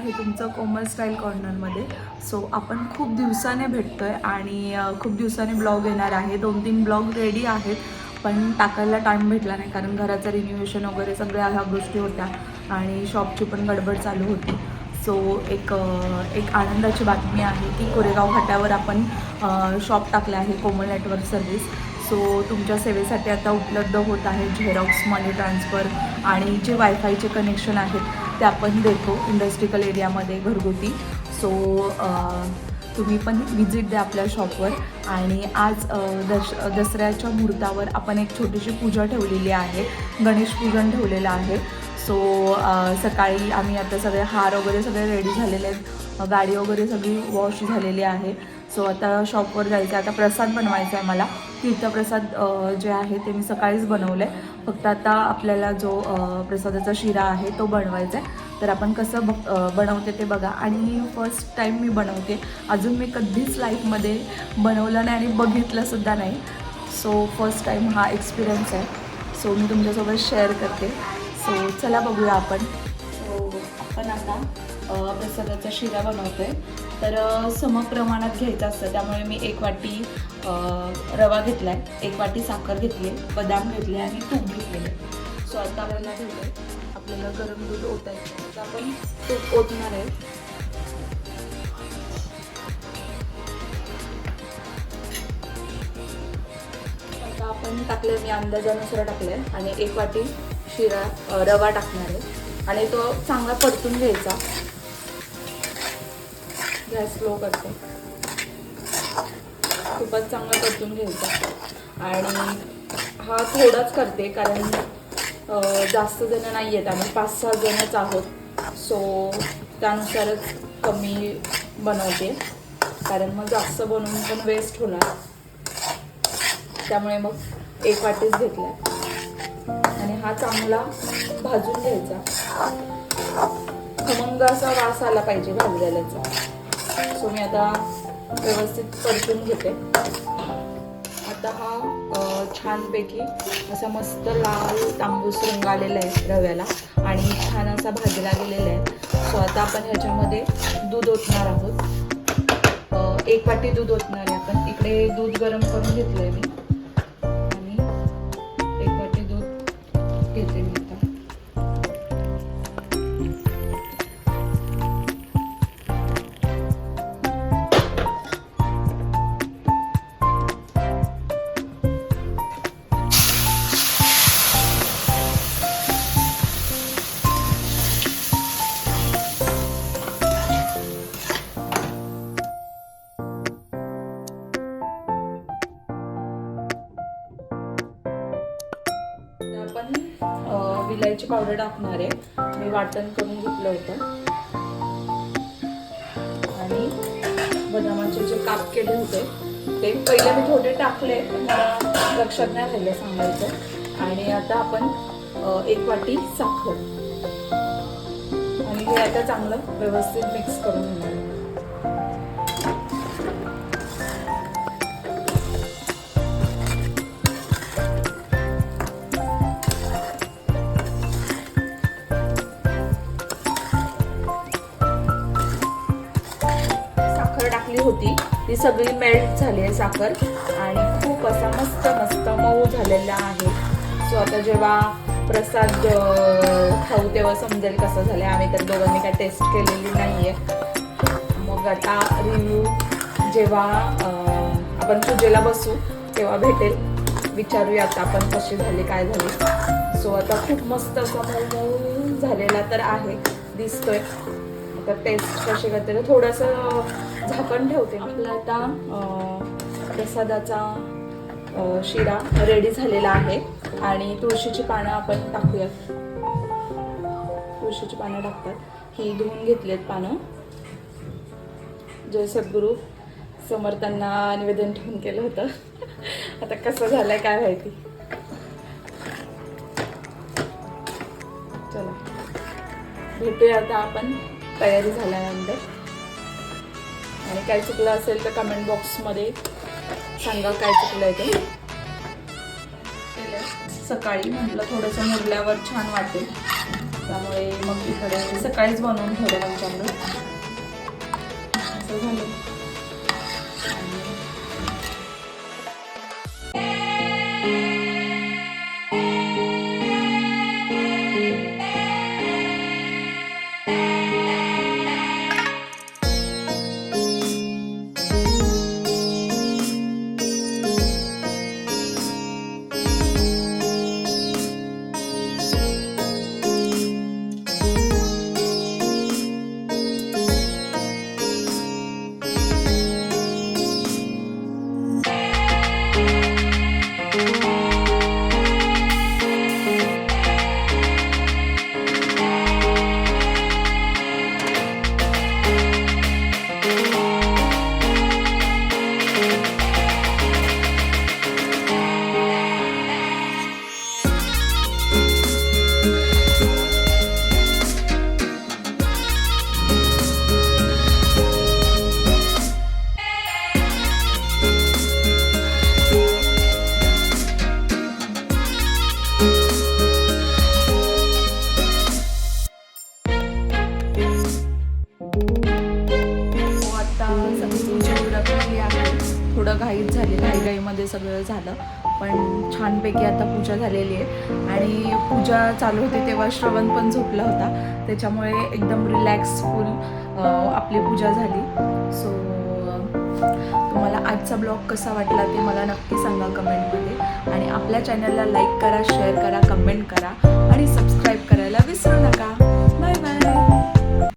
हे तुमचं कोमल style कॉर्नरमध्ये. So आपण खूप दिवसाने भेटतोय आणि खूप दिवसाने ब्लॉग येणार आहे. 2-3 ब्लॉग रेडी आहेत पण टाकायला टाईम भेटला नाही कारण घराचं रिन्युएशन वगैरे सगळ्या ह्या गोष्टी होत्या आणि शॉपची पण गडबड चालू होती. सो एक आनंदाची बातमी आहे की कोरेगाव फाट्यावर आपण शॉप टाकलं आहे कोमल नेटवर्क सर्व्हिस. सो तुमच्या सेवेसाठी आता उपलब्ध होत आहे झेरॉक्स, मनी ट्रान्सफर आणि जे वायफायचे कनेक्शन आहेत ते आपण देतो इंडस्ट्रियल एरियामध्ये घरगुती. सो तुम्ही पण विजिट द्या आपल्या शॉपवर. आणि आज दसऱ्याच्या मुहूर्तावर आपण एक छोटीशी पूजा ठेवलेली आहे, गणेश पूजन ठेवलेलं आहे. सो सकाळी आम्ही आता सगळे हार वगैरे सगळे रेडी झालेले आहेत, गाडी वगैरे सगळी वॉश झालेली आहे. सो आता शॉपवर जायचं आहे. आता प्रसाद बनवायचा आहे मला. तीर्थप्रसाद जे आहे ते मी सकाळीच बनवलं आहे. फक्त आता आपल्याला जो प्रसादाचा शिरा आहे तो बनवायचा आहे. तर आपण कसं बनवते ते बघा. आणि फर्स्ट टाईम मी बनवते, अजून मी कधीच लाईफमध्ये बनवलं नाही आणि बघितलंसुद्धा नाही. सो फर्स्ट टाईम हा एक्सपिरियन्स आहे. सो मी तुमच्यासोबत शेअर करते. सो चला बघूया आपण. सो आपण आता प्रसादाचा शिरा बनवतो आहे. तर समप्रमाणात घ्यायचं असतं, त्यामुळे मी 1 वाटी रवा घेतला आहे, 1 वाटी साखर घेतली आहे, बदाम घेतले आणि तूप घेतलेले. सो आता आपल्याला ठेवलं आहे, आपल्याला गरम दूध ओतायचं. आता आपण तूप ओतणार आहे. आता आपण टाकले, मी अंदाजानुसार टाकले आणि 1 वाटी शिरा रवा टाकणार आहे आणि तो चांगला परतून घ्यायचा. गॅस स्लो करते, खूपच चांगला परतून घ्यायचा. आणि हा थोडाच करते कारण जास्त जण नाही आहेत, आम्ही 5-6 जणच आहोत. सो त्यानुसारच कमी बनवते कारण मग जास्त बनवून पण वेस्ट होणार, त्यामुळे मग 1 वाटीच घेतला. आणि हा चांगला भाजून घ्यायचा, खमंग असा वास आला पाहिजे भाजलेल्याचा. सो मी आता व्यवस्थित परतून घेते. आता हा छानपैकी असा मस्त लाल तांबूस रंग आलेला आहे रव्याला आणि छान असा भाजला गेलेला आहे. सो आता आपण ह्याच्यामध्ये दूध ओतणार आहोत. 1 वाटी दूध ओतणार आहे आपण. इकडे दूध गरम करून घेतलं आहे मी आणि 1 वाटी दूध घेते मी आता. आपण विलायची पावडर टाकणार आहे. मी वाटण करून घेतलं होतं आणि बदामाचे जे काप केले होते ते पहिले मी थोडे टाकले, मला लक्षात नाही राहिलं सांगायचं. आणि आता आपण 1 वाटी साखर आणि हे आता चांगलं व्यवस्थित मिक्स करून घेणार. टाकली होती ती सगळी मेल्ट झाली आहे साखर आणि खूप असा मस्त मस्त मऊ झालेला आहे. सो आता जेव्हा प्रसाद खाऊ तेव्हा समजेल कसं झालं. आम्ही तर दोघांनी काय टेस्ट केलेली नाही आहे. मग आता रिव्ह्यू जेव्हा आपण पूजेला बसू तेव्हा भेटेल. विचारूया आता आपण कशी झाली काय झाली. सो आता खूप मस्त असा मऊ मऊ झालेला तर आहे, दिसतोय. आता टेस्ट कशी करते, थोडंसं झाकण ठेवते. आपला आता प्रसादाचा शिरा रेडी झालेला आहे आणि तुळशीची पानं आपण टाकूयात. तुळशीची पानं टाकतात, ही धुवून घेतलीत पानं. जय सद्गुरू समर्थांना निवेदन ठेवून केलं होतं. आता कसं झालंय काय माहिती. चला भेटूया आता आपण तयारी झाल्यानंतर. आणि काय चुकलं असेल तर कमेंट बॉक्समध्ये सांगा काय चुकलं आहे ते. सकाळी म्हटलं थोडंसं मुरल्यावर छान वाटेल. त्यामुळे मग इकडे सकाळीच बनवून ठेवलं पंचामृत असं झालं. थोडं घाईत झालेलं घाईमध्ये सगळं झालं, पण छानपैकी आता पूजा झालेली आहे. आणि पूजा चालू होती तेव्हा श्रवण पण झोपला होता, त्याच्यामुळे एकदम रिलॅक्सफुल आपली पूजा झाली. सो तुम्हाला आजचा ब्लॉग कसा वाटला ते मला नक्की सांगा कमेंटमध्ये. आणि आपल्या चॅनलला लाईक करा, शेअर करा, कमेंट करा आणि सबस्क्राईब करायला विसरू नका.